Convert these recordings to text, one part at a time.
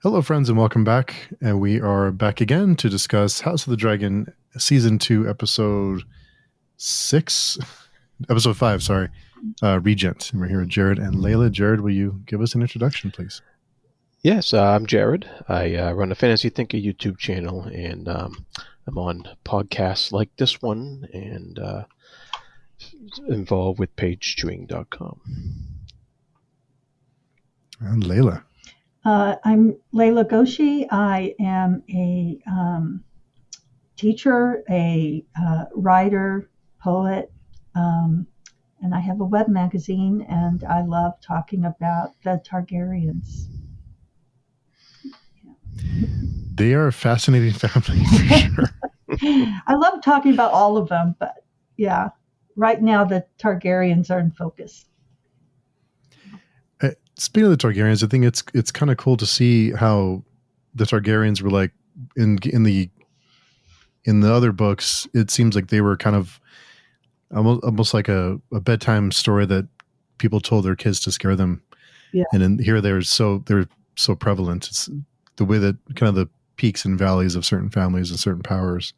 Hello, friends, and welcome back. And we are back again to discuss House of the Dragon, Season 2, Episode 6, Episode 5, sorry, Regent. And we're here with Jared and Layla. Jared, will you give us an introduction, please? Yes, I'm Jared. I run a Fantasy Thinker YouTube channel, and I'm on podcasts like this one, and involved with pagechewing.com. And Layla. I'm Layla Ghoshi. I am a teacher, a writer, poet, and I have a web magazine, and I love talking about the Targaryens. They are a fascinating family, for sure. I love talking about all of them, but yeah, right now the Targaryens are in focus. Speaking of the Targaryens, I think it's kind of cool to see how the Targaryens were like in the other books. It seems like they were kind of almost like a bedtime story that people told their kids to scare them. Yeah. And in here they're so prevalent. It's the way that kind of the peaks and valleys of certain families and certain powers.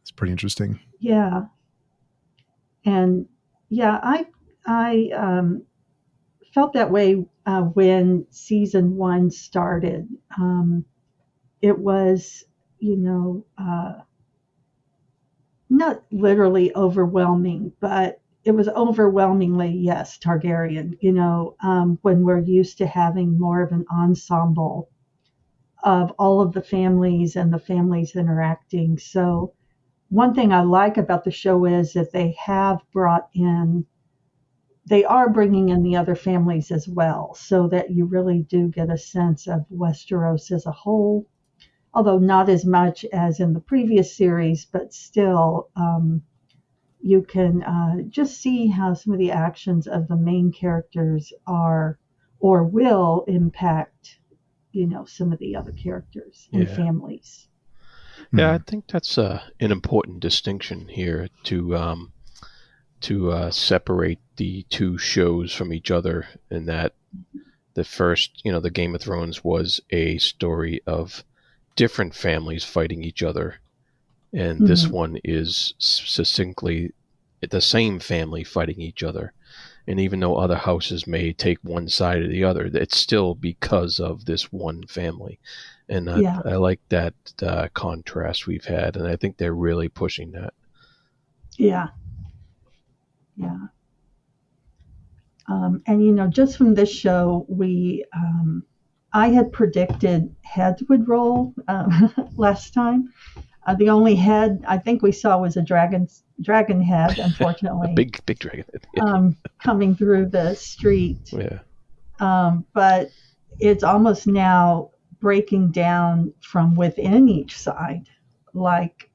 It's pretty interesting. Yeah. And yeah, I felt that way when season 1 started. It was, not literally overwhelming, but it was overwhelmingly, yes, Targaryen, when we're used to having more of an ensemble of all of the families and the families interacting. So one thing I like about the show is that they are bringing in the other families as well, so that you really do get a sense of Westeros as a whole, although not as much as in the previous series, but still you can just see how some of the actions of the main characters are or will impact, some of the other characters and families. Yeah, I think that's an important distinction here to separate the two shows from each other, in that the first, the Game of Thrones was a story of different families fighting each other, and this one is succinctly the same family fighting each other. And even though other houses may take one side or the other, it's still because of this one family. And I like that contrast we've had, and I think they're really pushing that. Yeah. And just from this show, I had predicted heads would roll last time. The only head I think we saw was a dragon head, unfortunately. A big dragon head. Coming through the street. Yeah. But it's almost now breaking down from within each side. Like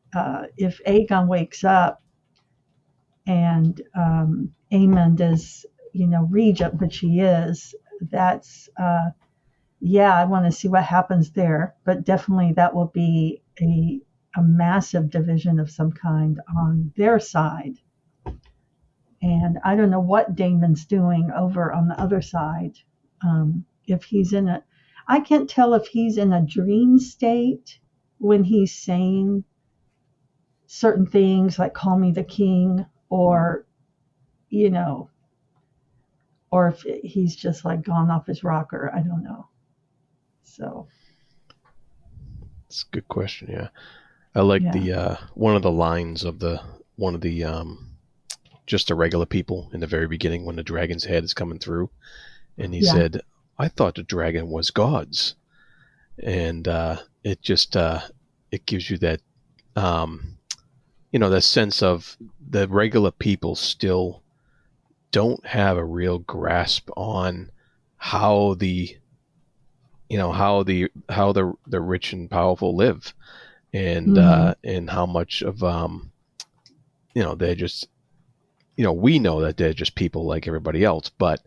if Aegon wakes up and Aemond is, regent, which he is, that's, I want to see what happens there. But definitely that will be a massive division of some kind on their side. And I don't know what Damon's doing over on the other side. If he's I can't tell if he's in a dream state when he's saying certain things like "call me the king," or or if he's just like gone off his rocker. I don't know. So it's a good question. Yeah, I like the one of the lines of one of the just the regular people in the very beginning when the dragon's head is coming through, and he said, "I thought the dragon was gods," and it just it gives you that that sense of the regular people still don't have a real grasp on how the rich and powerful live, and and how much of they're just we know that they're just people like everybody else, but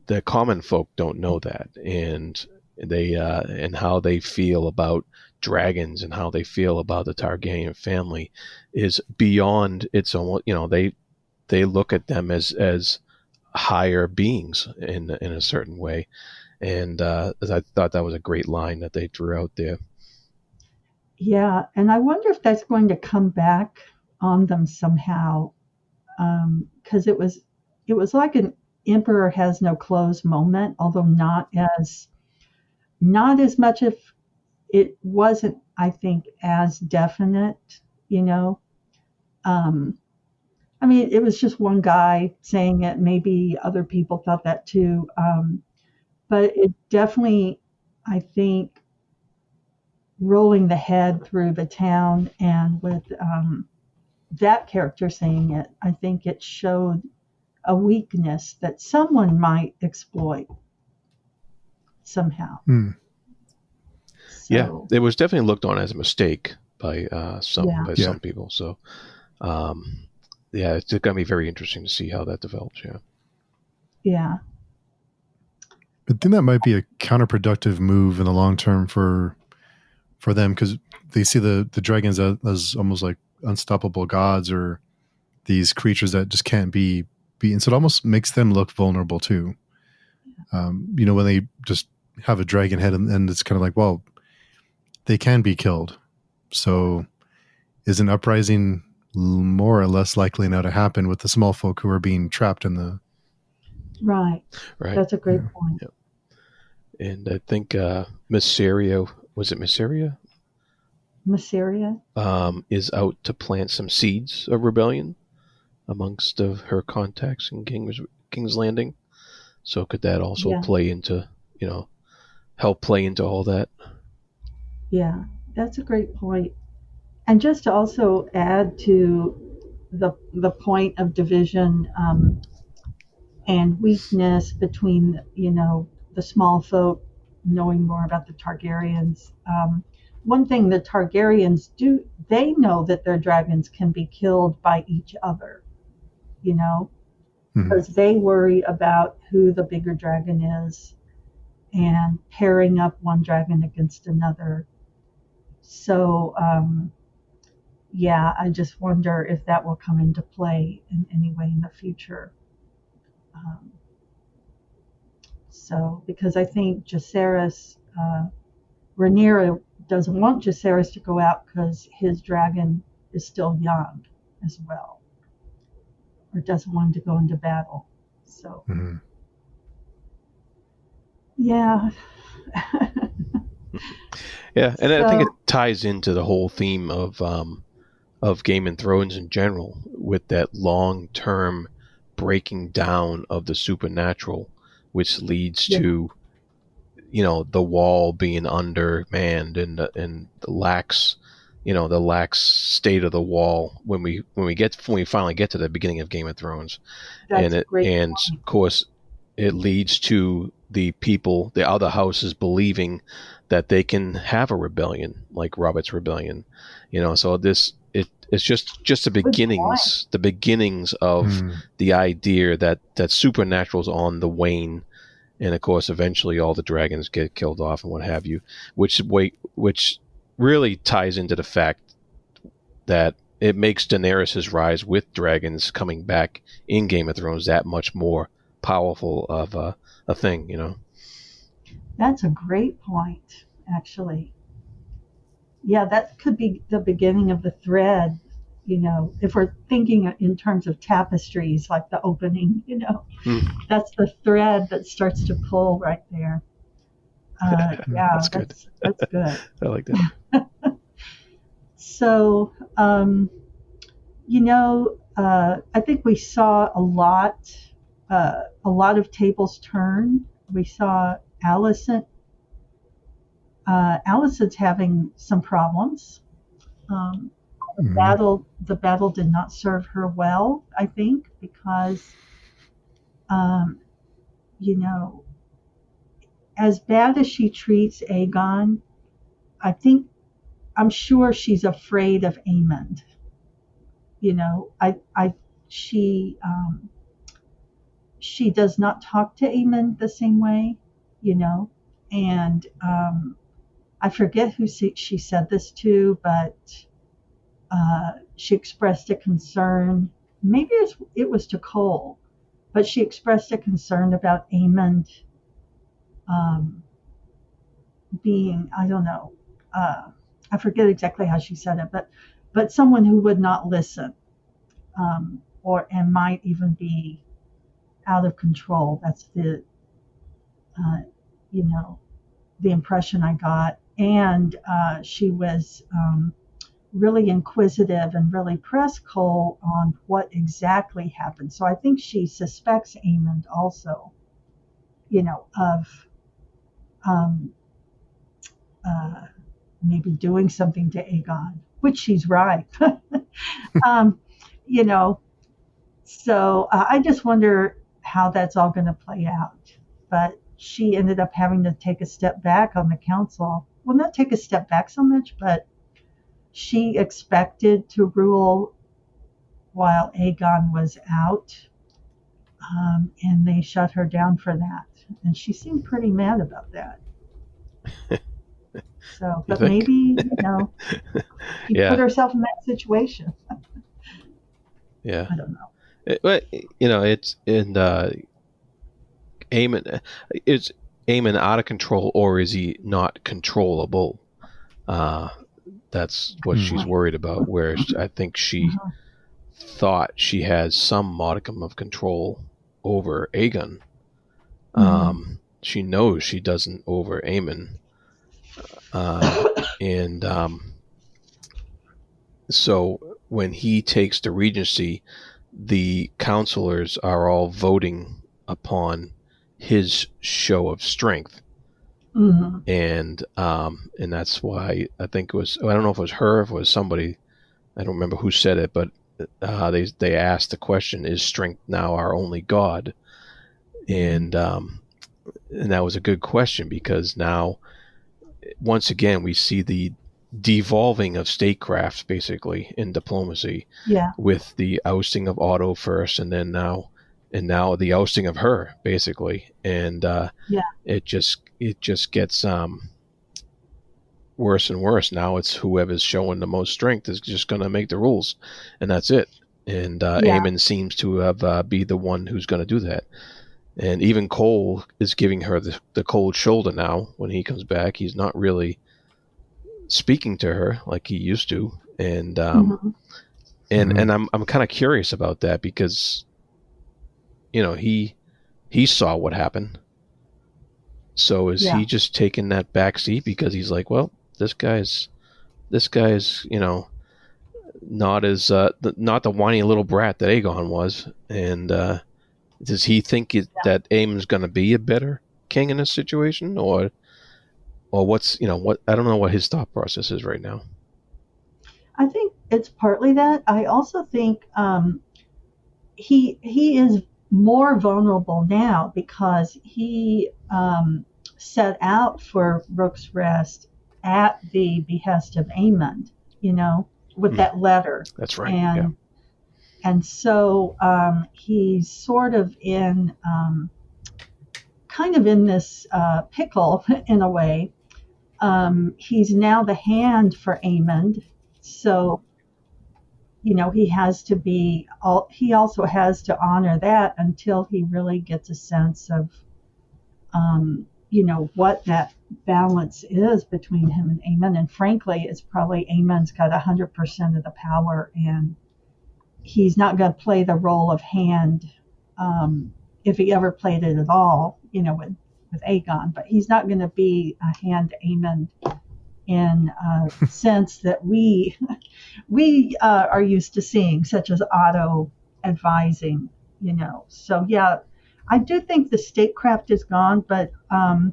the common folk don't know that, and they and how they feel about dragons and how they feel about the Targaryen family is beyond its own. They look at them as higher beings in a certain way, And I thought that was a great line that they threw out there. Yeah, and I wonder if that's going to come back on them somehow, because it was like an emperor has no clothes moment, although not as much if it wasn't, I think, as definite, you know. Um, I mean, it was just one guy saying it. Maybe other people thought that too. But it definitely, I think, rolling the head through the town and with that character saying it, I think it showed a weakness that someone might exploit somehow. Hmm. Yeah, So, it was definitely looked on as a mistake by yeah, some people. So, yeah, it's going to be very interesting to see how that develops. Yeah. yeah, I think that might be a counterproductive move in the long term for them, because they see the dragons as almost like unstoppable gods, or these creatures that just can't be beaten. So it almost makes them look vulnerable too. When they just have a dragon head, and it's kind of like, well, they can be killed. So is an uprising more or less likely now to happen with the small folk who are being trapped in the... right. Right. That's a great Yeah. point. Yep. And I think Mysaria, was it Mysaria? Mysaria? Is out to plant some seeds of rebellion amongst of her contacts in King's Landing. So could that also Yeah, play into, help play into all that? yeah. That's a great point. And just to also add to the point of division and weakness between, the small folk knowing more about the Targaryens. One thing the Targaryens do, they know that their dragons can be killed by each other, you know, Mhm. because they worry about who the bigger dragon is and pairing up one dragon against another. So, yeah, I just wonder if that will come into play in any way in the future. Um, so, because I think Jacaerys, Rhaenyra doesn't want Jacaerys to go out because his dragon is still young as well, or doesn't want him to go into battle. So, Mhm. yeah. Yeah, and I think it So, ties into the whole theme of Game of Thrones in general, with that long term breaking down of the supernatural, which leads yeah, to the wall being undermanned, and the lax state of the wall when we finally get to the beginning of Game of Thrones, that's a great and point. of course it leads to the other houses believing that they can have a rebellion like Robert's rebellion, so it's just Good point. the beginnings of Mhm. the idea that supernatural's on the wane, and of course eventually all the dragons get killed off and what have you, which really ties into the fact that it makes Daenerys' rise with dragons coming back in Game of Thrones that much more powerful of a thing, That's a great point, actually. Yeah, that could be the beginning of the thread, if we're thinking in terms of tapestries, like the opening, Mm. that's the thread that starts to pull right there. Yeah, That's good. that's good. I like that. So, I think we saw a lot of tables turn. We saw Allison. Allison's having some problems. Um, Mhm. the battle did not serve her well, I think, because, um, you know, as bad as she treats Aegon, I think I'm sure she's afraid of Aemond. I she does not talk to Aemond the same way, you know, and I forget who she said this to, but she expressed a concern. Maybe it was to Cole, but she expressed a concern about Aemond um, being, I don't know, I forget exactly how she said it, but someone who would not listen, and might even be out of control. That's uh, you know, the impression I got. And she was really inquisitive and really pressed Cole on what exactly happened. So I think she suspects Aemond also, of um, uh, maybe doing something to Aegon, which she's right. um, you know, so I just wonder how that's all going to play out. But she ended up having to take a step back on the council. Well, not take a step back so much, but she expected to rule while Aegon was out, and they shut her down for that. And she seemed pretty mad about that. So, but maybe, she put herself in that situation. Yeah. I don't know. It's in Aemon. Is Aemon out of control, or is he not controllable? That's what she's worried about. Where I think she thought she has some modicum of control over Aegon. She knows she doesn't over Aemon. And so when he takes the regency, the counselors are all voting upon his show of strength. And that's why I think it was, I don't know if it was her, if it was somebody, I don't remember who said it, but they asked the question, is strength now our only god? And that was a good question, because now once again we see the devolving of statecraft basically in diplomacy, with the ousting of Otto first, and then now the ousting of her basically, and it just gets worse and worse. Now it's whoever's showing the most strength is just going to make the rules, and that's it. And Aemon seems to have be the one who's going to do that. And even Cole is giving her the cold shoulder now. When he comes back, he's not really speaking to her like he used to. And and I'm kind of curious about that, because he saw what happened. So is he just taking that back seat because he's like, well, this guy's not as not the whiny little brat that Aegon was, and does he think that Aemon's going to be a better king in this situation, or what's what? I don't know what his thought process is right now. I think it's partly that. I also think he is more vulnerable now because he set out for Rook's Rest at the behest of Aemond, with that letter. That's right. And so he's sort of in kind of in this pickle in a way. He's now the hand for Aemond, so he has to be. He also has to honor that until he really gets a sense of, what that balance is between him and Aemond. And frankly, it's probably Aemond's got 100% of the power, and he's not going to play the role of hand if he ever played it at all, with Aegon. But he's not going to be a hand to Aemond in a sense that we are used to seeing, such as Otto advising, So yeah, I do think the statecraft is gone, but I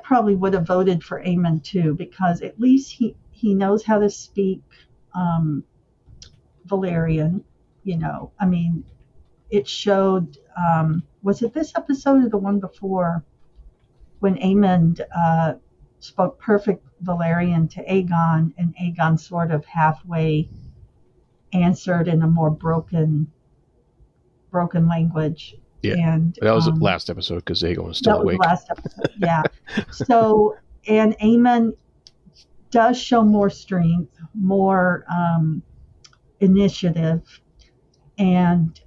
probably would have voted for Aemond too, because at least he knows how to speak Valyrian. I mean, it showed. Was it this episode or the one before, when Aemond spoke perfect Valyrian to Aegon, and Aegon sort of halfway answered in a more broken language. Yeah, and that was the last episode, because Aegon was still awake. That was the last episode, yeah. So, and Aemond does show more strength, more initiative, and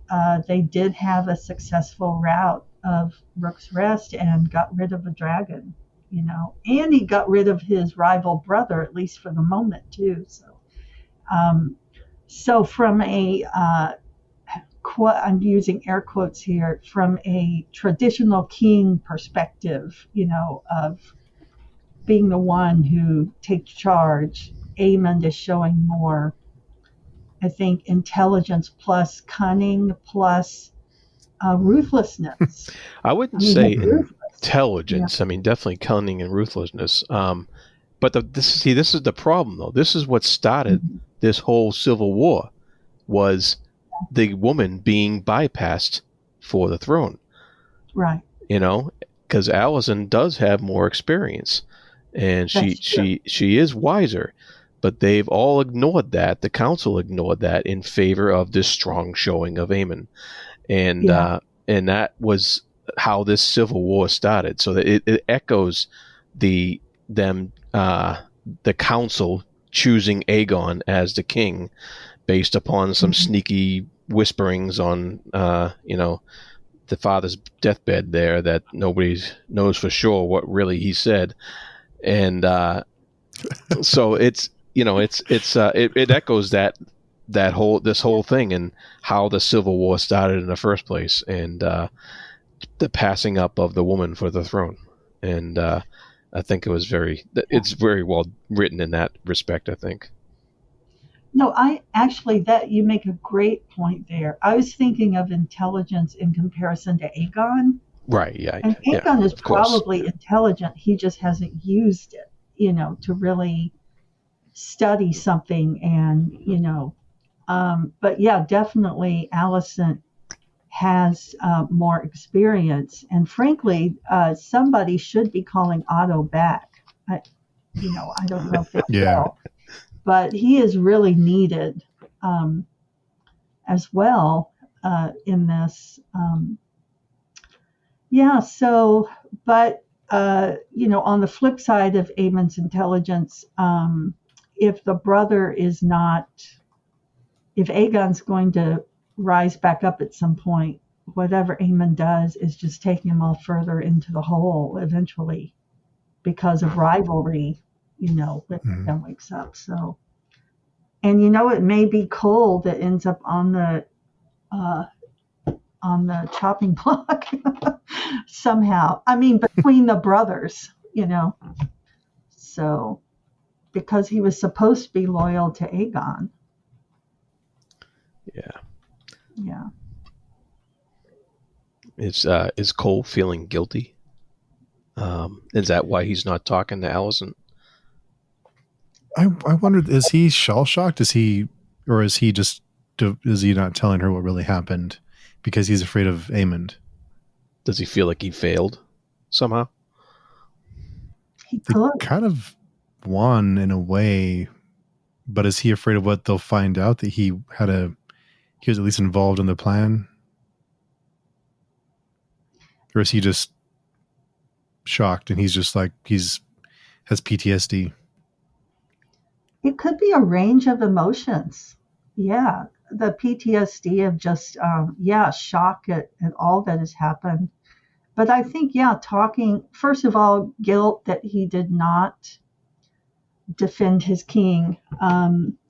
they did have a successful rout of Rook's Rest and got rid of a dragon, and he got rid of his rival brother, at least for the moment, too. Um, so from I'm using air quotes here, from a traditional king perspective, of being the one who takes charge, Aemond is showing more, I think, intelligence plus cunning plus ruthlessness. I wouldn't He's say ruthless. intelligence. I mean, definitely cunning and ruthlessness. But this is the problem, though. This is what started this whole civil war, was the woman being bypassed for the throne. Right. Because Alicent does have more experience, and she is wiser, but they've all ignored that. The council ignored that in favor of this strong showing of Aemon, and that was how this civil war started. So that it echoes the council choosing Aegon as the king based upon some sneaky whisperings on the father's deathbed there that nobody knows for sure what really he said. And so it echoes this whole thing and how the Civil War started in the first place, and the passing up of the woman for the throne. And I think it's very well written in that respect, I think. No, that you make a great point there. I was thinking of intelligence in comparison to Aegon. Right, yeah. And Aegon is probably intelligent. He just hasn't used it, to really study something. And, but yeah, definitely Alicent has more experience. And frankly, somebody should be calling Otto back. I don't know if they will. But he is really needed as well in this. On the flip side of Aemon's intelligence, if Aegon's going to rise back up at some point, whatever Aemon does is just taking him all further into the hole eventually because of rivalry. When Aegon wakes up. So, and it may be Cole that ends up on the chopping block somehow. I mean, between the brothers, So, because he was supposed to be loyal to Aegon. Yeah. Is Cole feeling guilty? Is that why he's not talking to Alicent? I wondered, is he shell shocked? Is he not telling her what really happened because he's afraid of Aemond? Does he feel like he failed somehow? He could. They kind of won in a way, but is he afraid of what they'll find out, that he was at least involved in the plan? Or is he just shocked and he's just like, has PTSD? It could be a range of emotions. Yeah. The PTSD of just, shock at all that has happened. But I think, talking, first of all, guilt that he did not defend his king,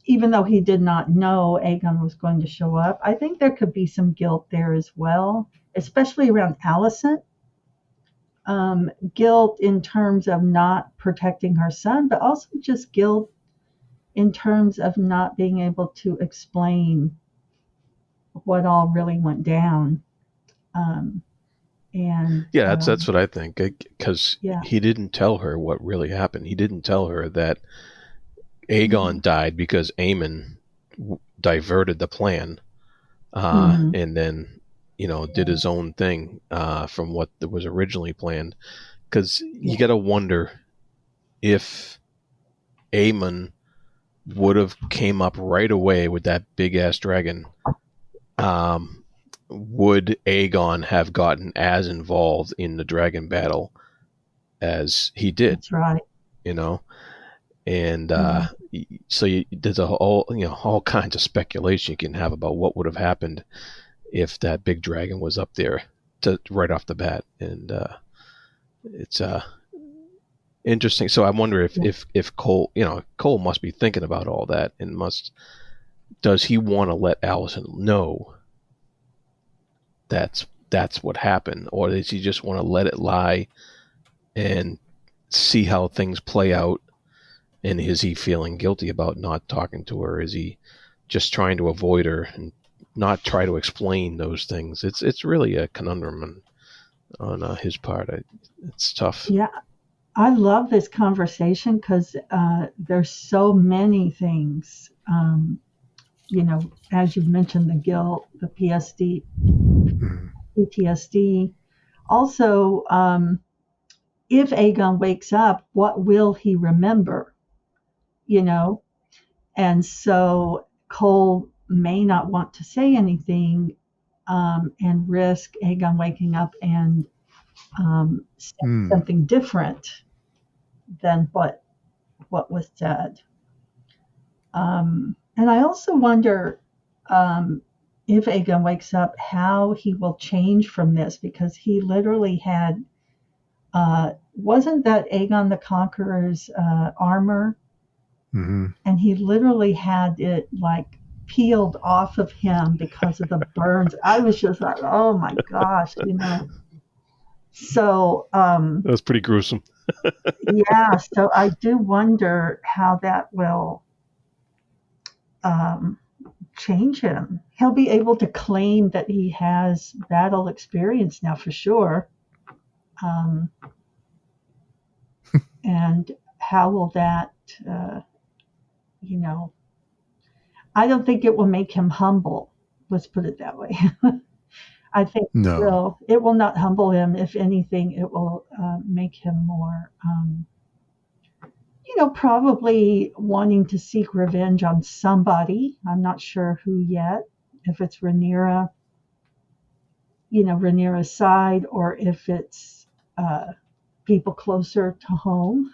even though he did not know Aegon was going to show up. I think there could be some guilt there as well, especially around Alicent. Guilt in terms of not protecting her son, but also just guilt in terms of not being able to explain what all really went down. That's what I think, because he didn't tell her what really happened. He didn't tell her that Aegon died because Aemon diverted the plan, and then did his own thing from what was originally planned. Because you got to wonder if Aemon would have came up right away with that big ass dragon, would Aegon have gotten as involved in the dragon battle as he did? That's right. And so there's all kinds of speculation you can have about what would have happened if that big dragon was up there right off the bat, and it's interesting. So I wonder if Cole, Cole must be thinking about all that, and does he want to let Alicent know that's what happened, or does he just want to let it lie and see how things play out? And is he feeling guilty about not talking to her? Is he just trying to avoid her and not try to explain those things? It's really a conundrum on his part. It's tough. Yeah, I love this conversation because there's so many things. As you've mentioned, the guilt, the PTSD. Also, if Aegon wakes up, what will he remember? And so Cole may not want to say anything and risk Aegon waking up and saying something different than what was said. And I also wonder if Aegon wakes up, how he will change from this, because he literally had, wasn't that Aegon the Conqueror's armor? Mm-hmm. And he literally had it like peeled off of him because of the burns. I was just like, oh my gosh, So that was pretty gruesome. Yeah, so I do wonder how that will change him. He'll be able to claim that he has battle experience now for sure. And how will that, I don't think it will make him humble. Let's put it that way. I think it will not humble him. If anything, it will make him more, probably wanting to seek revenge on somebody. I'm not sure who yet. If it's Rhaenyra, Rhaenyra's side, or if it's people closer to home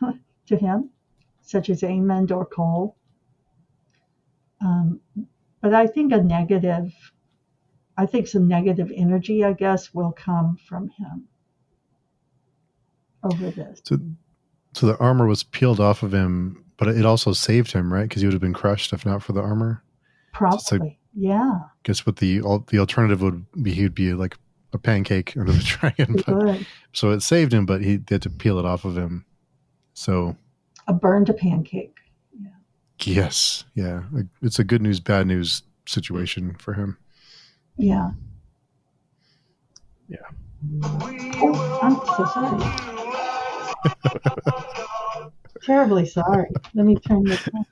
to him, such as Aemond or Cole. But I think some negative energy, I guess, will come from him over this. So the armor was peeled off of him, but it also saved him, right? Because he would have been crushed if not for the armor. Probably, yeah. I guess what the alternative would be, he'd be like a pancake under the dragon. So it saved him, but he had to peel it off of him. So a burned pancake. Yeah. Yes, yeah. It's a good news, bad news situation for him. Yeah. Yeah. Oh, I'm so sorry. Terribly sorry. Let me turn this on.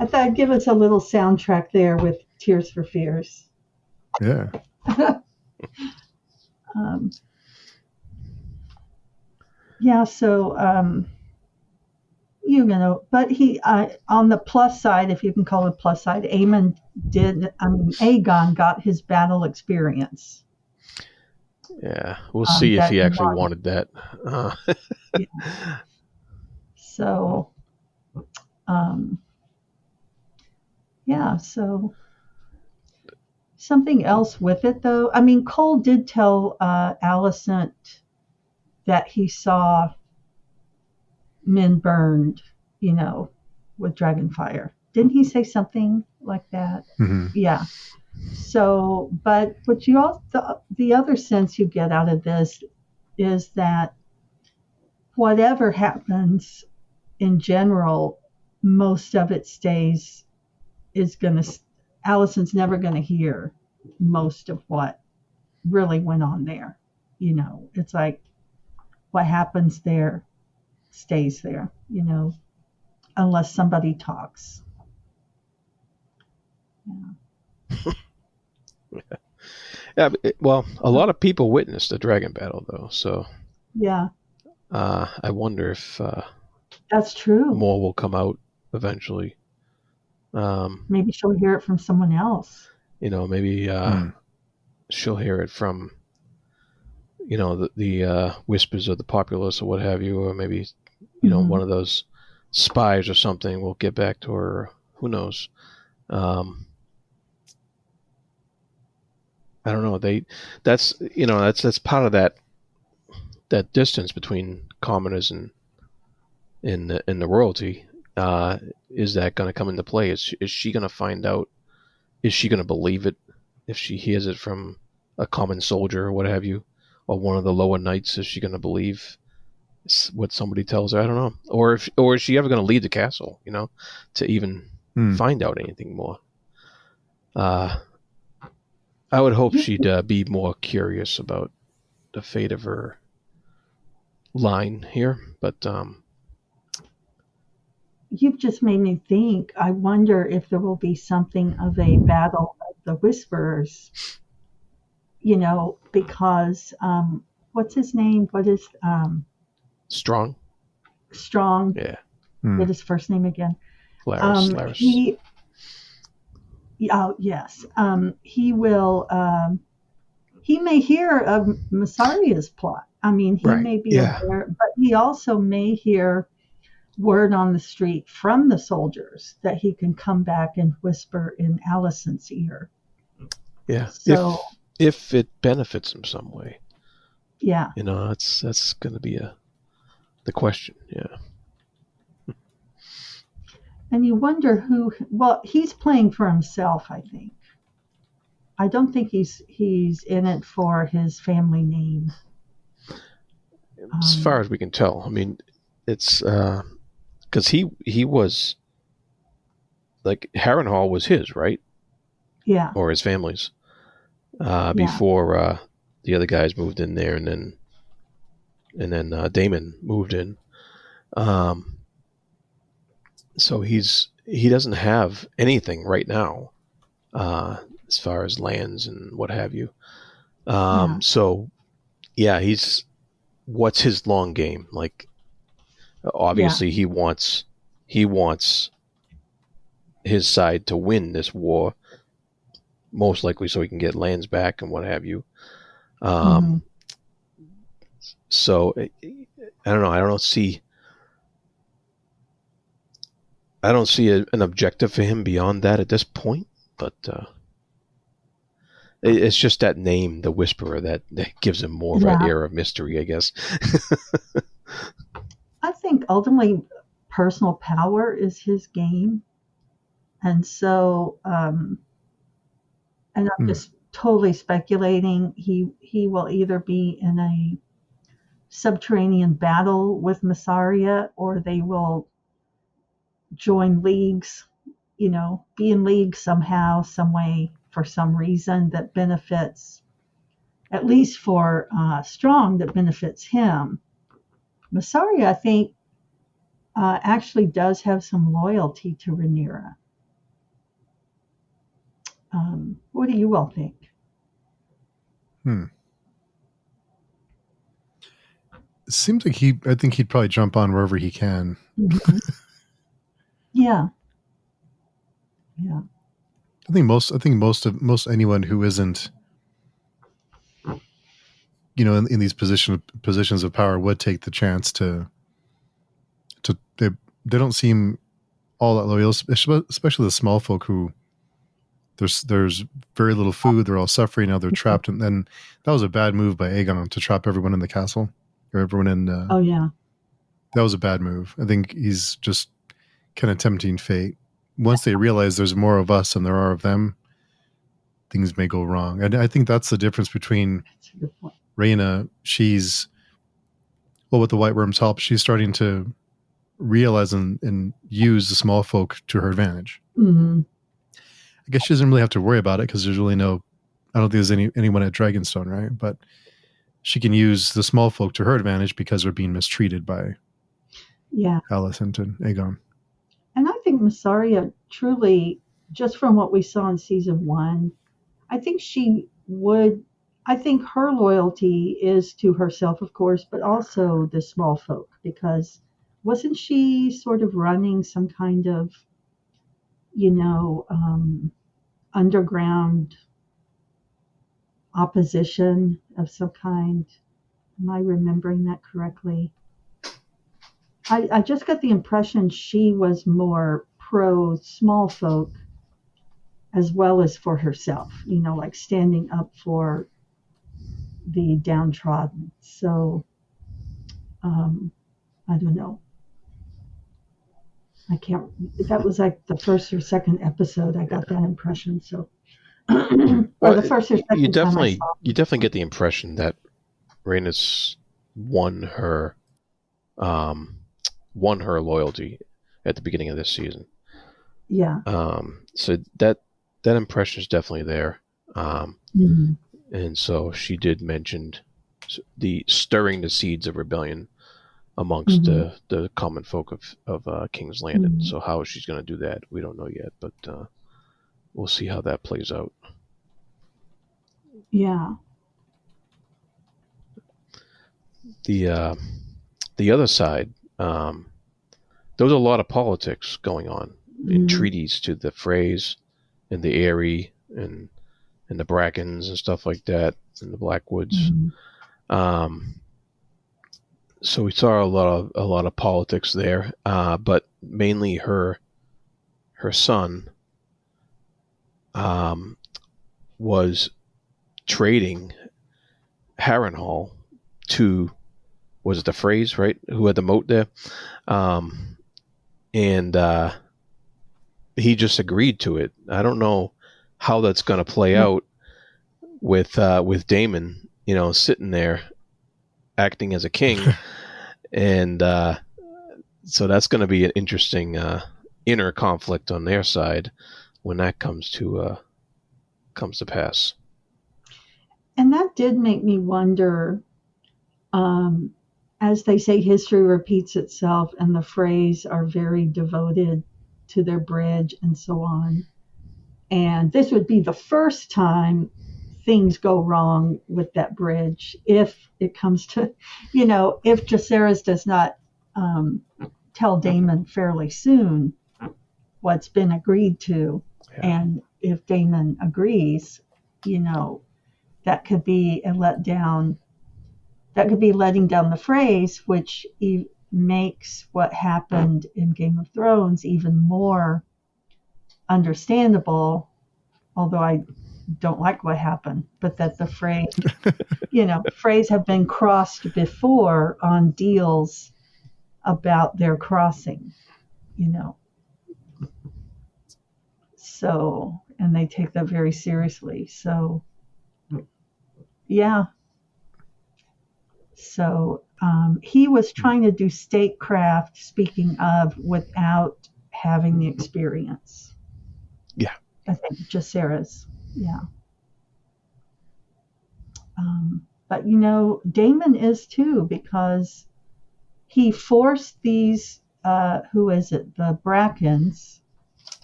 I thought I'd give us a little soundtrack there with Tears for Fears. Yeah. Yeah, so, but on the plus side, if you can call it plus side, Aegon got his battle experience. Yeah, we'll see if he actually wanted that. Yeah. So, so something else with it, though. I mean, Cole did tell Alicent that he saw men burned, with dragonfire. Didn't he say something like that? Mm-hmm. Yeah. So, but what the other sense you get out of this is that whatever happens in general, most of it Alicent's never going to hear most of what really went on there. It's like what happens there stays there, unless somebody talks. Yeah. Yeah, well, a lot of people witnessed the dragon battle, though. So yeah, I wonder if that's true. More will come out eventually. Maybe she'll hear it from someone else. Maybe she'll hear it from, the whispers of the populace or what have you, or maybe one of those spies or something will get back to her. Who knows? I don't know. That's part of that distance between commoners and the royalty. Is that going to come into play? Is she going to find out? Is she going to believe it if she hears it from a common soldier or what have you, or one of the lower knights? Is she going to believe what somebody tells her? I don't know. Or is she ever going to leave the castle? To even find out anything more. I would hope she'd be more curious about the fate of her line here, but You've just made me think. I wonder if there will be something of a battle of the whisperers, because what's his name? What is Strong. Strong? Yeah. What is his first name again? Laris. Yes. He will. He may hear of Masaria's plot. I mean, he may be aware, but he also may hear word on the street from the soldiers that he can come back and whisper in Alicent's ear. Yeah. So if it benefits him some way. Yeah. That's going to be the question. Yeah. And you wonder who. Well, he's playing for himself, I think. I don't think he's in it for his family name. As far as we can tell, I mean, it's because he was like Harrenhal was his, right? Yeah. Or his family's before the other guys moved in there, and then Damon moved in. So he doesn't have anything right now as far as lands and what have you. So yeah, what's his long game? Like, obviously he wants his side to win this war, most likely so he can get lands back and what have you. So I don't know. I don't see an objective for him beyond that at this point, but it's just that name, the Whisperer, that gives him more of an air of mystery, I guess. I think ultimately personal power is his game. And so, and I'm just totally speculating, he will either be in a subterranean battle with Massaria, or they will join leagues, be in league somehow, some way, for some reason that benefits, at least for Strong, that benefits him. Massaria, I think, actually does have some loyalty to Rhaenyra. What do you all think? It seems like I think he'd probably jump on wherever he can. Mm-hmm. Yeah. I think most anyone who isn't, in these positions of power would take the chance to they don't seem all that loyal, especially the small folk who there's very little food. They're all suffering now. They're trapped, and then that was a bad move by Aegon to trap everyone in the castle, or everyone in. That was a bad move. I think he's just kind of tempting fate. Once they realize there's more of us than there are of them, things may go wrong. And I think that's the difference between Reyna. She's, with the White Worm's help, she's starting to realize and use the small folk to her advantage. Mm-hmm. I guess she doesn't really have to worry about it because there's really I don't think there's anyone at Dragonstone, right? But she can use the small folk to her advantage because they're being mistreated by Alicent and Aegon. And I think Massaria truly, just from what we saw in season 1, I think her loyalty is to herself, of course, but also the small folk, because wasn't she sort of running some kind of, underground opposition of some kind? Am I remembering that correctly? I just got the impression she was more pro small folk as well as for herself, like standing up for the downtrodden. So, I don't know. I can't, that was like the first or second episode I got that impression. So, or the first or second time I saw it. You definitely get the impression that Reyna's won her loyalty at the beginning of this season. Yeah. So that impression is definitely there. And so she did mention the stirring the seeds of rebellion amongst the common folk of King's Landing. And so how she's going to do that, we don't know yet, but we'll see how that plays out. Yeah. The other side, there was a lot of politics going on in treaties to the Freys and the Eyrie and the Brackens and stuff like that, and the Blackwoods. So we saw a lot of politics there, but mainly her son was trading Harrenhal to, was it the Freys, right, who had the moat there, and he just agreed to it. I don't know how that's going to play out with Damon, sitting there acting as a king, and so that's going to be an interesting inner conflict on their side when that comes to pass. And that did make me wonder, as they say, history repeats itself, and the Freys are very devoted to their bridge and so on. And this would be the first time things go wrong with that bridge, if it comes to, if Jacaerys does not tell Damon fairly soon what's been agreed to. Yeah. And if Damon agrees, that could be a letdown. That could be letting down the Freys, which makes what happened in Game of Thrones even more understandable, although I don't like what happened, but that the Freys, Freys have been crossed before on deals about their crossing, So, and they take that very seriously. So, yeah. So he was trying to do statecraft, speaking of, without having the experience. Yeah. I think Jacaerys. Yeah. But, Damon is too, because he forced these, who is it, the Brackens,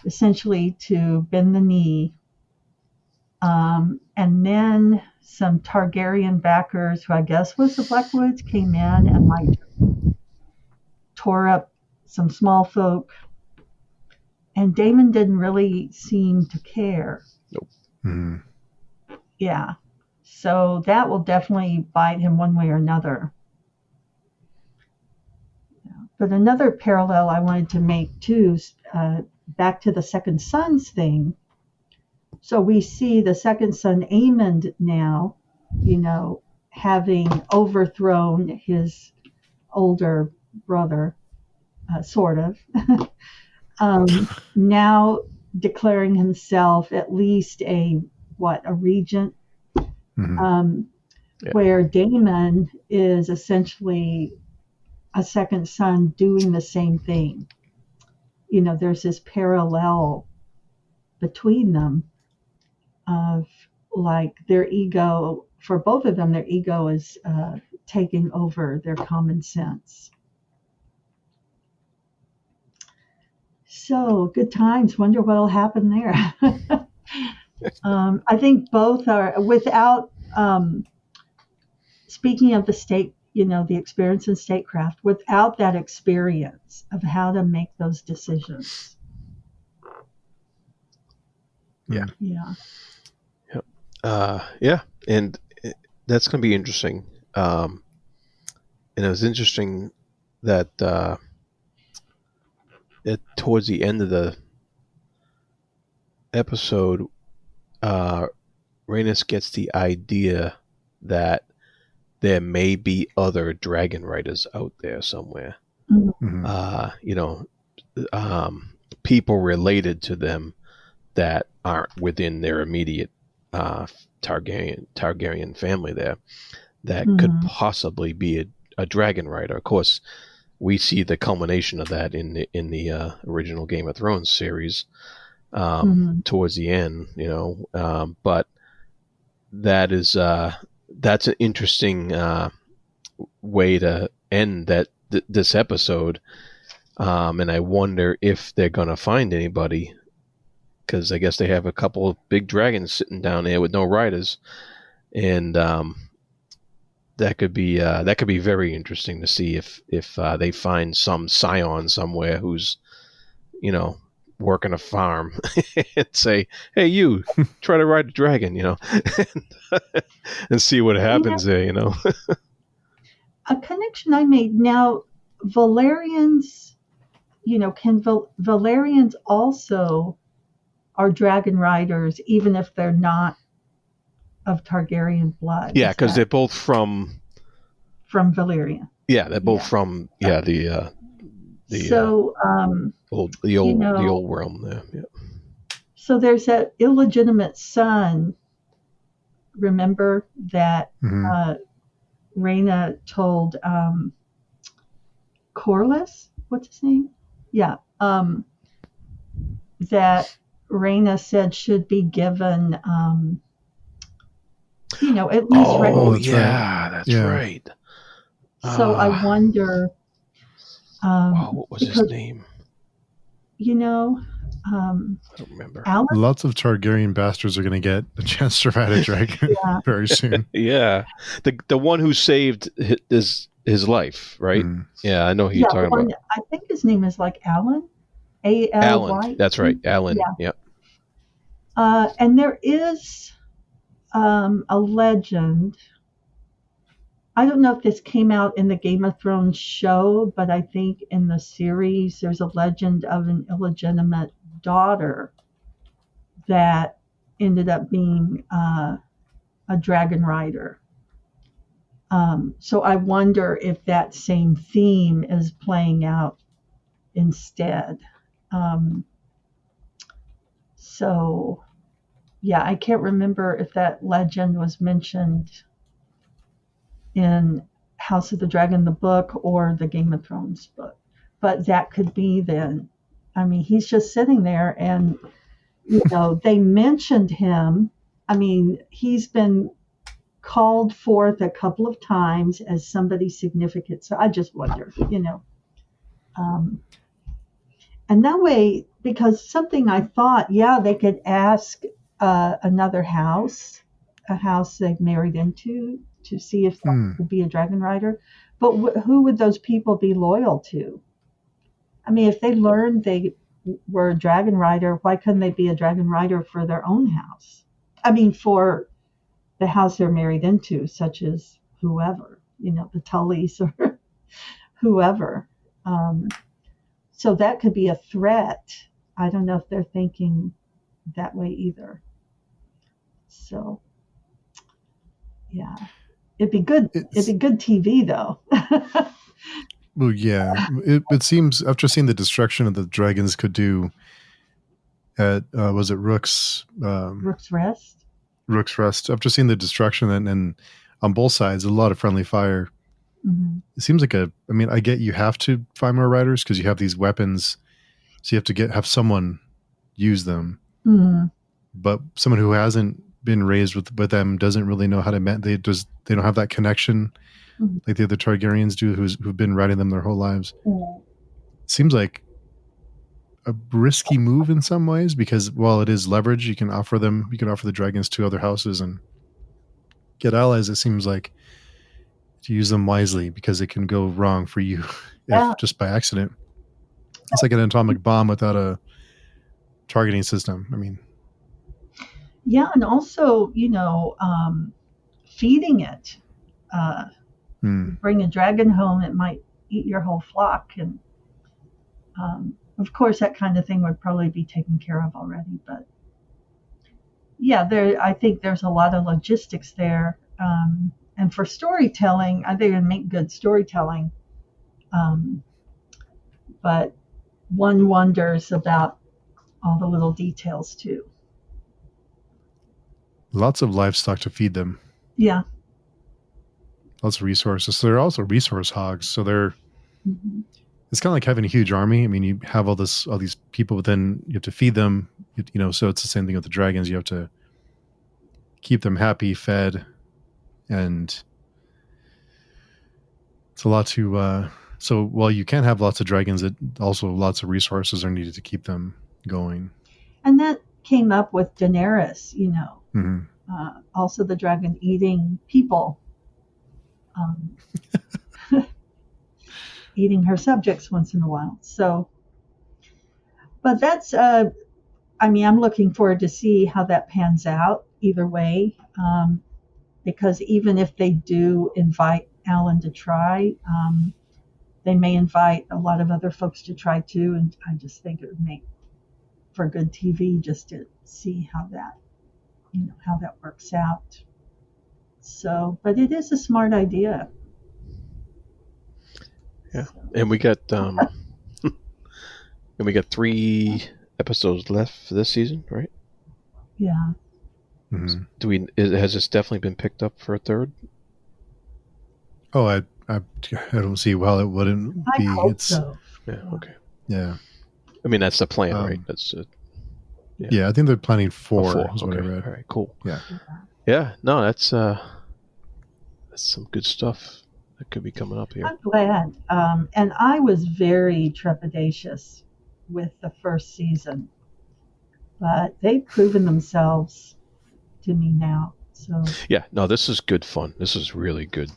essentially to bend the knee. And then some Targaryen backers, who I guess was the Blackwoods, came in and tore up some small folk. And Damon didn't really seem to care. Nope. Mm-hmm. Yeah. So that will definitely bite him one way or another. Yeah. But another parallel I wanted to make too, back to the second sons thing. So we see the second son, Aemond, now, having overthrown his older brother, sort of, now declaring himself at least a regent, where Damon is essentially a second son doing the same thing. There's this parallel between them of their ego, for both of them, their ego is taking over their common sense. So good times. Wonder what'll happen there. I think both are, without speaking of the state, the experience in statecraft, without that experience of how to make those decisions. Yeah. Yeah. Yeah, and that's going to be interesting. And it was interesting that towards the end of episode, Rhaenys gets the idea that there may be other dragon riders out there somewhere. Mhm. People related to them that aren't within their immediate Targaryen family there that could Mhm. possibly be a dragon rider. Of course, we see the culmination of that in the original Game of Thrones series Mhm. towards the end, but that's an interesting way to end this episode. And I wonder if they're going to find anybody, because I guess they have a couple of big dragons sitting down there with no riders, and that could be very interesting to see if they find some scion somewhere who's working a farm and say, "Hey, you try to ride a dragon," and see what happens there. A connection I made now, Valerians, Valerians also are dragon riders, even if they're not of Targaryen blood. Yeah, Is because that they're both from. from Valyria? Yeah, they're both Yeah. from the So, the old realm there. Yeah. so there's that illegitimate son. Remember that Mhm. Reyna told Corlys, what's his name? Yeah, that Reyna said should be given, at least Oh, recognition. that's yeah, right. that's Yeah. right. So I wonder, what was his because, name? I don't remember. Alan? Lots of Targaryen bastards are going to get a chance to ride a dragon very soon. Yeah, the one who saved his life, right? Mm. Yeah, I know who you're talking about. I think his name is like Alan, Alan, Aly. that's right, Alan. Yeah. Yep. And there is a legend. I don't know if this came out in the Game of Thrones show, but I think in the series there's a legend of an illegitimate daughter that ended up being a dragon rider. So I wonder if that same theme is playing out instead. So, yeah, I can't remember if that legend was mentioned in House of the Dragon, the book, or the Game of Thrones book. But that could be then. I mean, he's just sitting there and, they mentioned him. I mean, he's been called forth a couple of times as somebody significant. So I just wonder, and that way, because something I thought, yeah, they could ask another house, a house they've married into, to see if that would be a dragon rider. But who would those people be loyal to? I mean, if they learned they were a dragon rider, why couldn't they be a dragon rider for their own house? I mean, for the house they're married into, such as whoever, the Tullys or whoever. So that could be a threat. I don't know if they're thinking that way either. So, yeah, it'd be good. It'd be good TV though. Well, yeah, it seems after seeing the destruction of the dragons could do at was it Rook's Rest? Rook's Rest. After seeing the destruction and on both sides, a lot of friendly fire. Mm-hmm. It seems like I get you have to find more riders because you have these weapons, so you have to have someone use them. Mm-hmm. But someone who hasn't been raised with them doesn't really know how to they don't have that connection like the other Targaryens do who've been riding them their whole lives. Mm-hmm. Seems like a risky move in some ways because while it is leverage, you can offer the dragons to other houses and get allies. It seems like to use them wisely because it can go wrong for you if just by accident. It's like an atomic bomb without a targeting system. I mean, yeah, and also feeding it. Bring a dragon home, it might eat your whole flock, and of course that kind of thing would probably be taken care of already. But yeah, I think there's a lot of logistics there. And for storytelling, I think it make good storytelling. Um, but one wonders about all the little details too. Lots of livestock to feed them. Yeah. Lots of resources. So they're also resource hogs. So they're Mm-hmm. it's kind of like having a huge army. I mean, you have all these people, but then you have to feed them. So it's the same thing with the dragons. You have to keep them happy, fed, and it's a lot to. So while you can have lots of dragons, it also lots of resources are needed to keep them going. And that came up with Daenerys, Mm-hmm. Also the dragon eating people, eating her subjects once in a while. So, but that's, I'm looking forward to see how that pans out either way, because even if they do invite Alan to try, they may invite a lot of other folks to try too, and I just think it would make for good TV just to see how that works out. So, but it is a smart idea. Yeah, so. And we got 3 episodes left for this season, right? Yeah. Mm-hmm. Has this definitely been picked up for a third? Oh, I don't see why it wouldn't be. I hope so. Yeah. Okay. Yeah. I mean, that's the plan, right? That's it. Yeah, I think they're planning 4. Is what I okay. read. All right. Cool. Yeah. Yeah. No, that's some good stuff that could be coming up here. I'm glad. And I was very trepidatious with the first season, but they've proven themselves to me now. So yeah, no, this is good fun. This is really good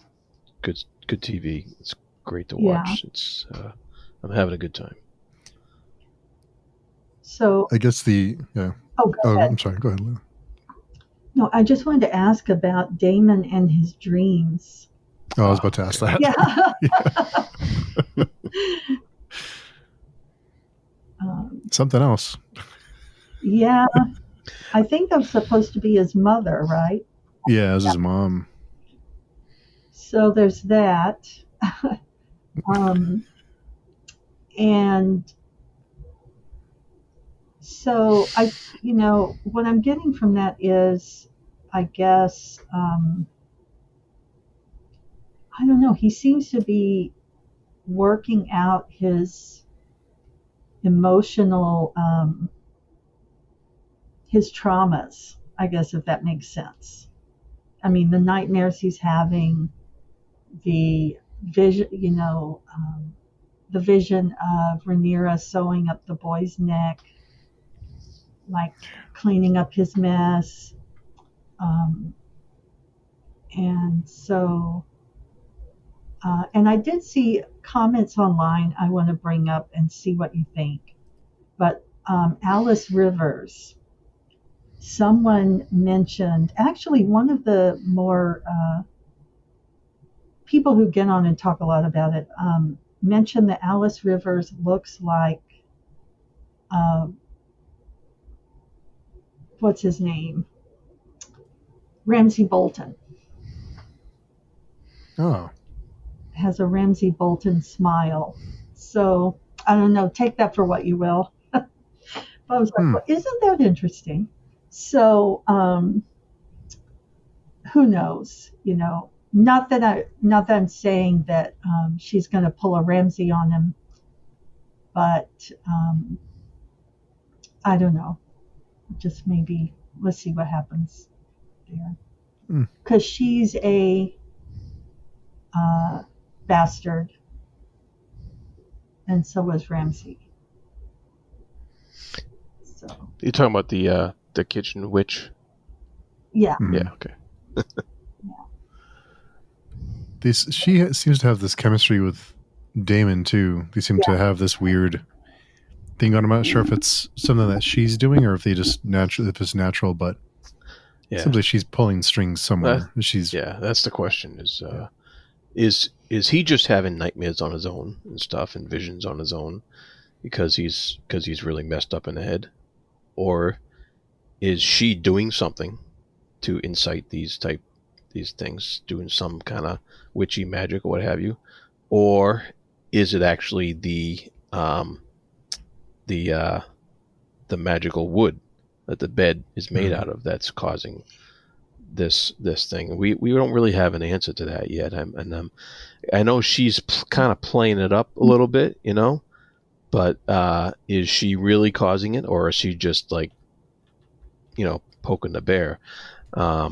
TV. It's great to watch. Yeah. It's I'm having a good time. So I guess Oh, go ahead. I'm sorry. Go ahead, Lou. No, I just wanted to ask about Damon and his dreams. Oh, I was about to ask that. Yeah. Something else. Yeah. I think I'm supposed to be his mother, right? Yeah, as his mom. So there's that. And so what I'm getting from that is, I guess, I don't know, he seems to be working out his emotional, his traumas, I guess, if that makes sense. I mean, the nightmares he's having, the vision, the vision of Rhaenyra sewing up the boy's neck, like cleaning up his mess. And so, and I did see comments online I want to bring up and see what you think. But Alice Rivers, someone mentioned, actually one of the more people who get on and talk a lot about it, mentioned that Alice Rivers looks like, what's his name? Ramsay Bolton. Oh. Has a Ramsay Bolton smile. So, I don't know, take that for what you will. But I was like, well, isn't that interesting? So, who knows, not that I'm saying that she's going to pull a Ramsay on him, but I don't know. Just maybe let's see what happens there. Because she's a bastard, and so was Ramsay. So you're talking about the kitchen witch? Yeah. Yeah. Okay. She seems to have this chemistry with Damon too. They seem to have this weird thing on. I'm not sure if it's something that she's doing or if they just if it's natural, but it seems like she's pulling strings somewhere. That's the question. Is he just having nightmares on his own and stuff and visions on his own because he's really messed up in the head, or is she doing something to incite these things, doing some kind of witchy magic or what have you, or is it actually the magical wood that the bed is made out of that's causing this thing? We don't really have an answer to that yet. I know she's kind of playing it up a little bit, but is she really causing it, or is she just like, poking the bear? Or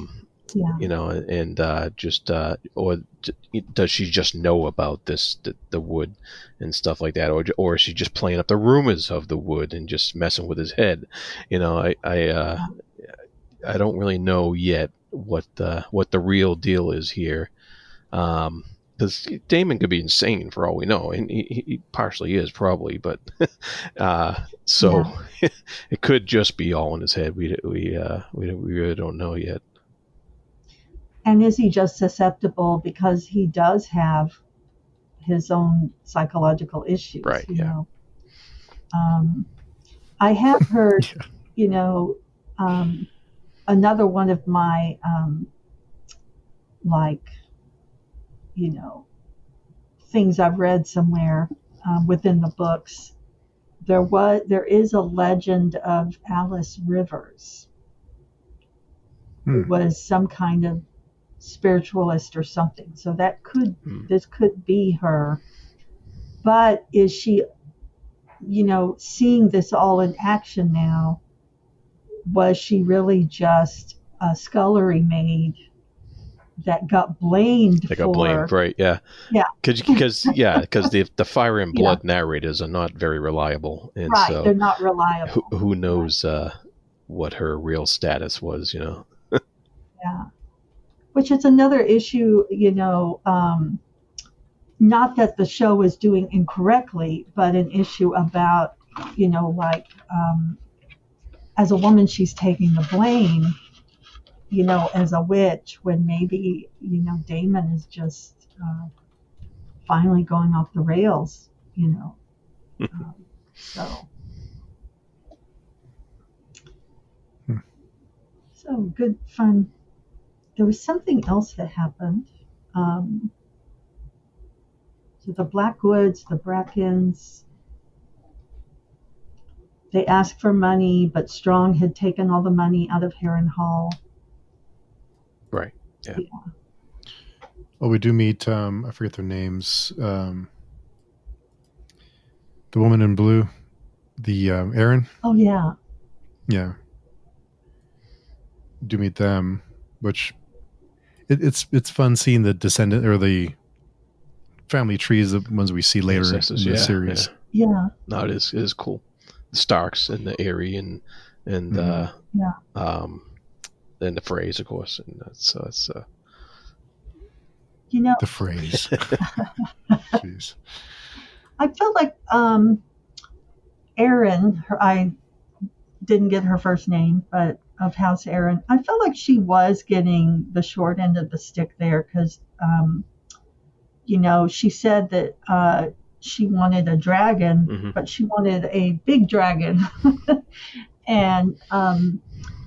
does she just know about the wood and stuff like that, or is she just playing up the rumors of the wood and just messing with his head? I don't really know yet what the real deal is here, because Damon could be insane for all we know, and he partially is probably, but it could just be all in his head. We really don't know yet. And is he just susceptible because he does have his own psychological issues? Right. Yeah. I have heard, another one of my, things I've read somewhere within the books. There is a legend of Alice Rivers, who was some kind of spiritualist or something. So this could be her. But is she, seeing this all in action now, was she really just a scullery maid that got blamed right? Yeah. Yeah. Because the Fire and Blood narrators are not very reliable, and right, so they're not reliable. Who knows what her real status was? Yeah. Which is another issue, not that the show is doing incorrectly, but an issue about, as a woman, she's taking the blame, as a witch, when maybe, Damon is just finally going off the rails, so. So good fun. There was something else that happened. So the Blackwoods, the Brackens, they asked for money, but Strong had taken all the money out of Harrenhal. Right. Yeah. Well, we do meet, I forget their names, the woman in blue, the Aaron. Oh, yeah. Yeah. Do meet them, which it's fun seeing the descendant or the family trees, the ones we see later in the series. Yeah. No, it is cool. The Starks and the Eyrie and the Freys, of course, and that's the phrase. Jeez. I felt like Erin, I didn't get her first name, but of House Erin, I felt like she was getting the short end of the stick there, because she said that she wanted a dragon, but she wanted a big dragon, and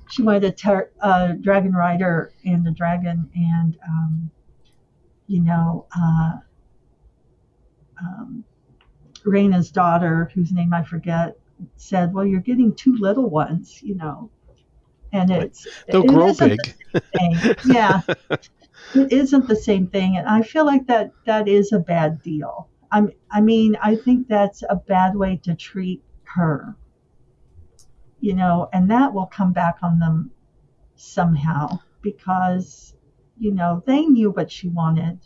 she wanted a dragon rider and a dragon, and Reyna's daughter, whose name I forget, said, "Well, you're getting two little ones, and they'll grow big." Yeah, it isn't the same thing, and I feel like that is a bad deal. I think that's a bad way to treat her, and that will come back on them somehow, because they knew what she wanted.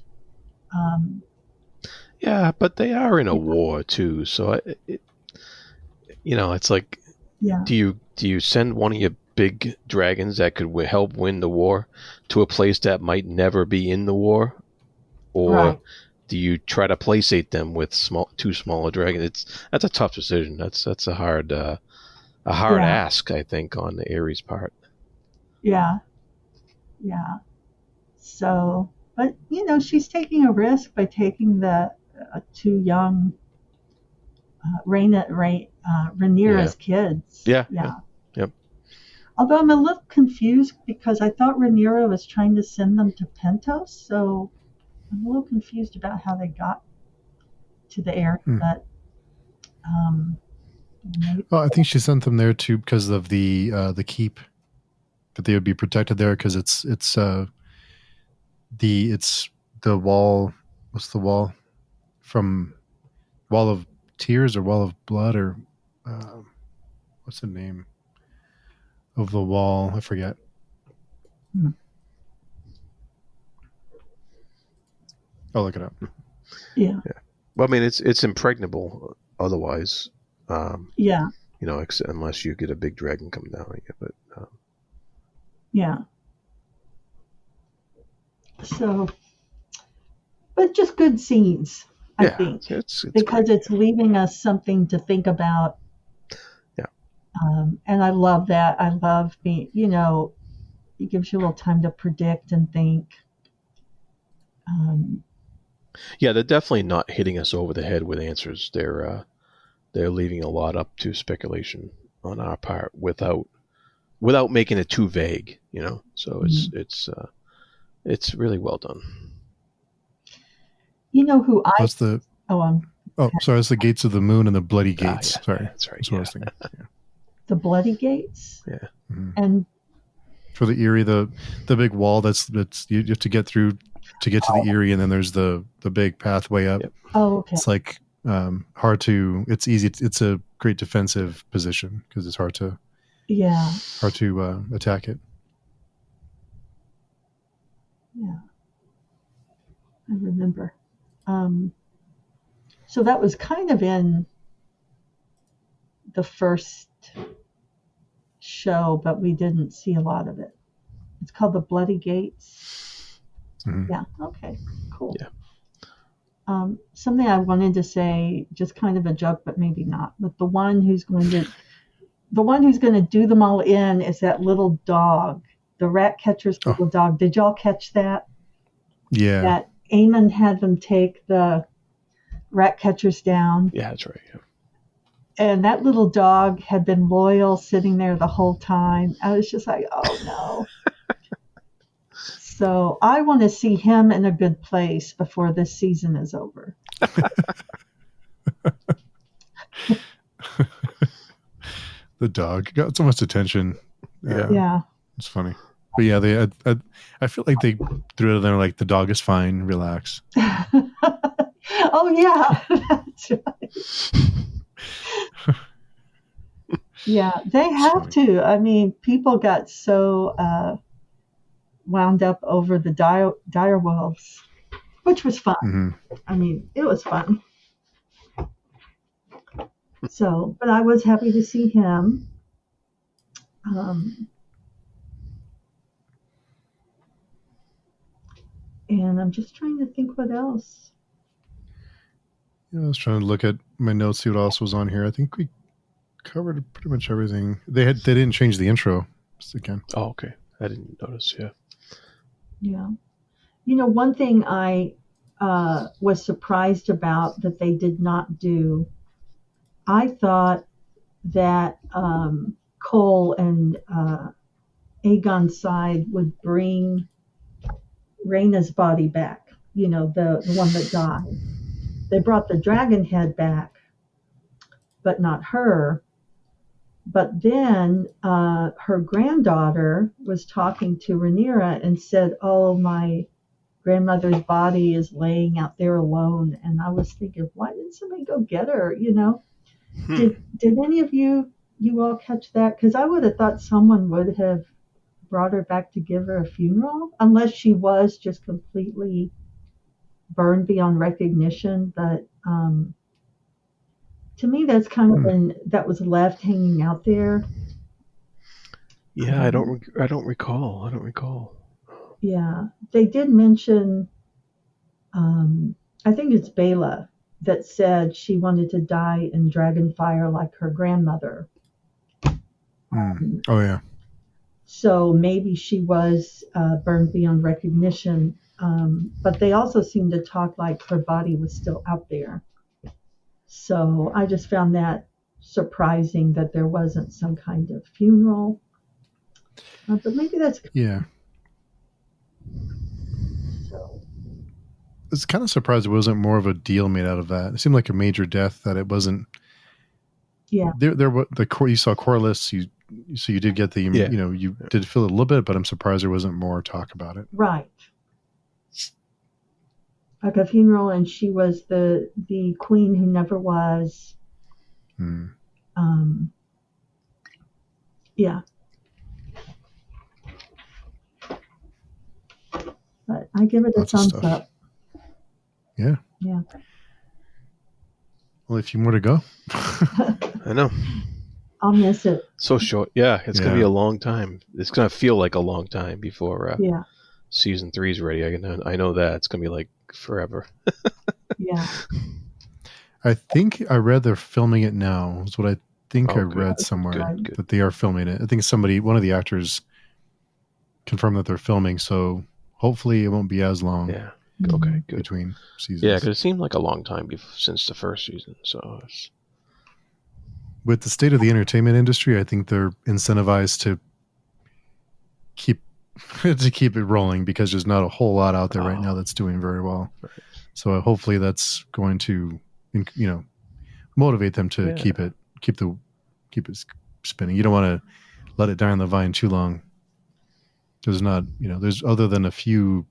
Yeah, but they are in a war too, so it's like, do you send one of your big dragons that could help win the war to a place that might never be in the war, or do you try to placate them with two smaller dragons? That's a tough decision. That's a hard ask, I think, on the Aries part. Yeah. So, but she's taking a risk by taking the two young Rhaenyra's kids. Yeah. Yep. Although I'm a little confused because I thought Rhaenyra was trying to send them to Pentos, so I'm a little confused about how they got to the area. But maybe. Well, I think she sent them there too because of the keep, that they would be protected there because it's the wall. What's the wall from? Wall of Tears or Wall of Blood or what's the name of the wall? I forget. I'll look it up. Yeah. Well, I mean, it's impregnable otherwise. Yeah. You know, unless you get a big dragon coming down on you. But yeah. So, but just good scenes, I think, it's because great. it's leaving us something to think about. Yeah. And I love that. I love being, it gives you a little time to predict and think. Yeah, they're definitely not hitting us over the head with answers. They're leaving a lot up to speculation on our part without making it too vague, So it's really well done. You know who I? That's the. Sorry. That's the Gates of the Moon and the Bloody Gates. Yeah, sorry, that's right. That's what I was thinking. Yeah. The Bloody Gates. Yeah. Mm-hmm. And for the Eyrie, the big wall that's you have to get through to get to the Eyrie, and then there's the big pathway up. Yep. Oh, okay. It's like hard to. It's easy. It's a great defensive position because it's hard to attack it. Yeah, I remember. So that was kind of in the first show, but we didn't see a lot of it. It's called The Bloody Gates. Mm-hmm. Yeah. Okay. Cool. Yeah. Something I wanted to say, just kind of a joke, but maybe not. But the one who's going to do them all in is that little dog, the rat catcher's little dog. Did y'all catch that? Yeah. That Aemond had them take the rat catchers down. Yeah, that's right. Yeah. And that little dog had been loyal, sitting there the whole time. I was just like, oh no. So I want to see him in a good place before this season is over. The dog got so much attention. Yeah. It's funny. But yeah, I feel like they threw it in there like the dog is fine, relax. Oh yeah, that's right. Yeah, they have to. I mean, people got so wound up over the dire wolves, which was fun. Mm-hmm. I mean, it was fun. So, but I was happy to see him. And I'm just trying to think what else. Yeah, I was trying to look at my notes, see what else was on here. I think we covered pretty much everything. They didn't change the intro again. Oh, okay. I didn't notice. Yeah. Yeah. One thing I was surprised about that they did not do. I thought that Cole and Aegon's side would bring Reyna's body back, the one that died. They brought the dragon head back, but not her. But then her granddaughter was talking to Rhaenyra and said, oh, my grandmother's body is laying out there alone. And I was thinking, why didn't somebody go get her, Did any of you all catch that? Because I would have thought someone would have brought her back to give her a funeral, unless she was just completely burned beyond recognition. But to me, that's kind of that was left hanging out there. Yeah, I don't recall. Yeah, they did mention. I think it's Layla that said she wanted to die in dragon fire like her grandmother. Oh yeah. So maybe she was burned beyond recognition, but they also seemed to talk like her body was still out there. So I just found that surprising that there wasn't some kind of funeral. But maybe that's Yeah. so. I was kind of surprised it wasn't more of a deal made out of that. It seemed like a major death that it wasn't. Yeah. You saw Corliss. So you did get the you did feel it a little bit, but I'm surprised there wasn't more talk about it. Right. Like a funeral, and she was the queen who never was. Yeah. But I give it a thumbs up. Yeah. Yeah. Only a few more to go. I know. I'll miss it. So short. Yeah, it's going to be a long time. It's going to feel like a long time before season 3 is ready. I know that. It's going to be like forever. Yeah. I think I read they're filming it now. Is what I think I read somewhere. Good. That they are filming it. I think one of the actors confirmed that they're filming, so hopefully it won't be as long. Yeah. Okay, good. Between seasons. Yeah, because it seemed like a long time since the first season. So with the state of the entertainment industry, I think they're incentivized to keep it rolling because there's not a whole lot out there right now that's doing very well. Right. So hopefully that's going to, motivate them to keep it spinning. You don't want to let it die on the vine too long. There's not, there's other than a few.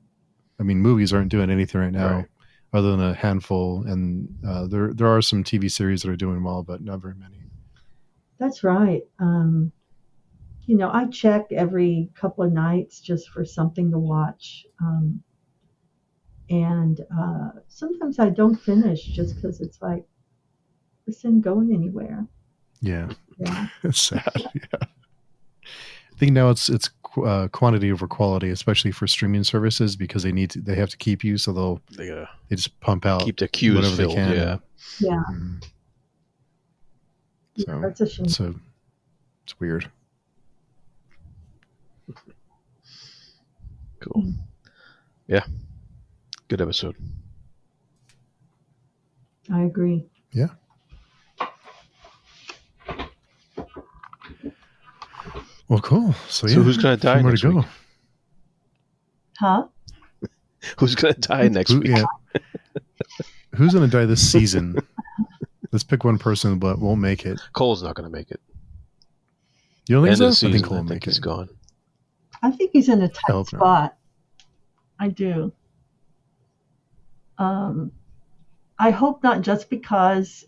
I mean, movies aren't doing anything right now, other than a handful, and there are some TV series that are doing well, but not very many. That's right. I check every couple of nights just for something to watch, and sometimes I don't finish just because it's like this isn't going anywhere. Yeah. It's sad. Yeah. I think now it's quantity over quality, especially for streaming services, because they have to keep you, so they just pump out, keep the queues whatever filled, they can. Yeah. So that's a shame. It's weird. Cool. Yeah. Good episode. I agree. Yeah. Well, cool. So who's going to die next week? Huh? Who's going to die next week? Yeah. Who's going to die this season? Let's pick one person, but won't make it. Cole's not going to make it. You don't think End so? of the season, I think Cole will make it. He's gone. I think he's in a tight spot. I do. I hope not, just because,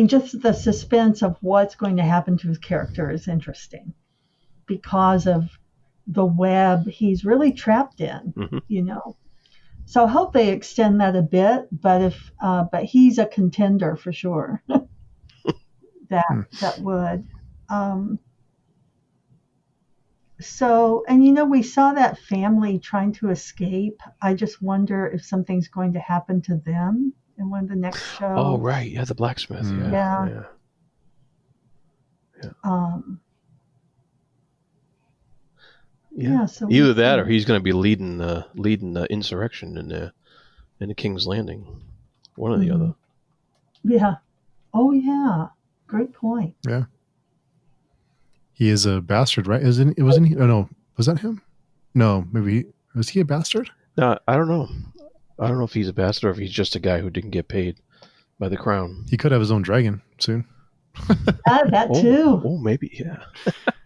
just the suspense of what's going to happen to his character is interesting because of the web he's really trapped in, So I hope they extend that a bit, but but he's a contender for sure. that would. So, and we saw that family trying to escape. I just wonder if something's going to happen to them in one of the next shows. Oh, right. Yeah, the blacksmith. Yeah. So either that, or he's going to be leading the insurrection in the King's Landing. One or the other. Yeah. Oh, yeah. Great point. Yeah. He is a bastard, right? Wasn't he? Oh, no. Was that him? No, maybe. Was he a bastard? No, I don't know. I don't know if he's a bastard or if he's just a guy who didn't get paid by the crown. He could have his own dragon soon. That too. Oh, maybe, yeah.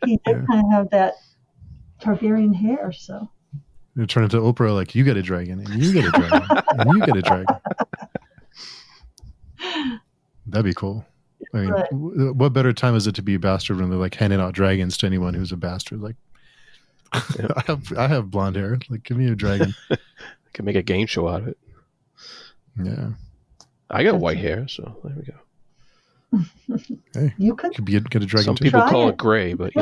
He did kind of have that Targaryen hair, so. You turn into Oprah, like, you get a dragon, and you get a dragon, and you get a dragon. That'd be cool. I mean, what better time is it to be a bastard when they're like handing out dragons to anyone who's a bastard? Like, I have blonde hair. Like, give me a dragon. I can make a game show out of it. Yeah. I got white hair, so there we go. Hey, you could get a dragon. Some people call it gray, but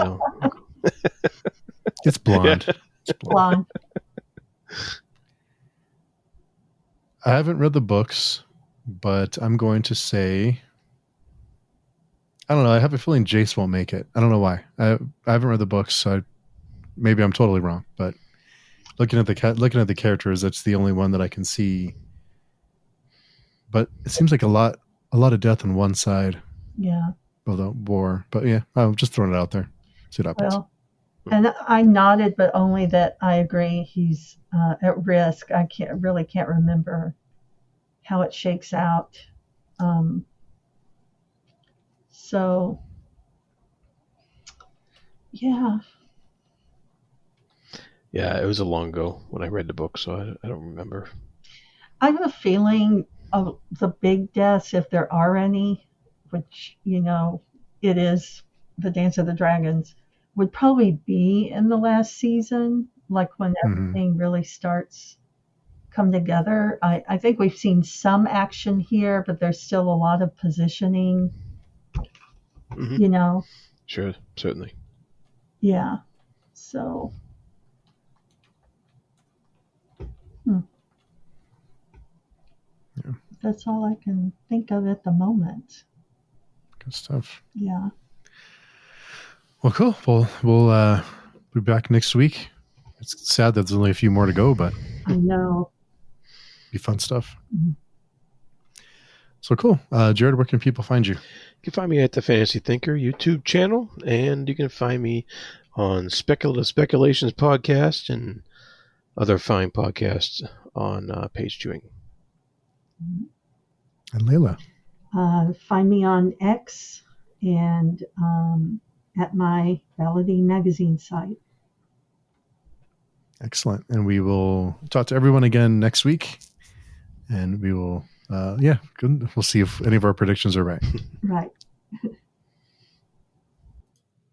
it's blonde. Yeah. It's blonde. I haven't read the books, but I'm going to say, I don't know. I have a feeling Jace won't make it. I don't know why. I haven't read the books, so maybe I'm totally wrong. But looking at the characters, that's the only one that I can see. But it seems like a lot of death on one side. Yeah. war. But yeah, I'm just throwing it out there. See what happens. Well, and I nodded, but only that I agree he's at risk. I can't remember how it shakes out. So, yeah. Yeah, it was a long ago when I read the book, so I don't remember. I have a feeling of the big deaths, if there are any, which, it is the Dance of the Dragons, would probably be in the last season, like when everything really starts come together. I think we've seen some action here, but there's still a lot of positioning, Sure, certainly. Yeah. So. Yeah. That's all I can think of at the moment. Good stuff. Yeah. Well, cool. Well, we'll be back next week. It's sad that there's only a few more to go, but I know. Be fun stuff. Mm-hmm. So cool. Jared, where can people find you? You can find me at the Fantasy Thinker YouTube channel, and you can find me on Speculative Speculations podcast and other fine podcasts on Page Chewing. And Layla? Find me on X and at my Validine magazine site. Excellent. And we will talk to everyone again next week. And we will, good. We'll see if any of our predictions are right. Right.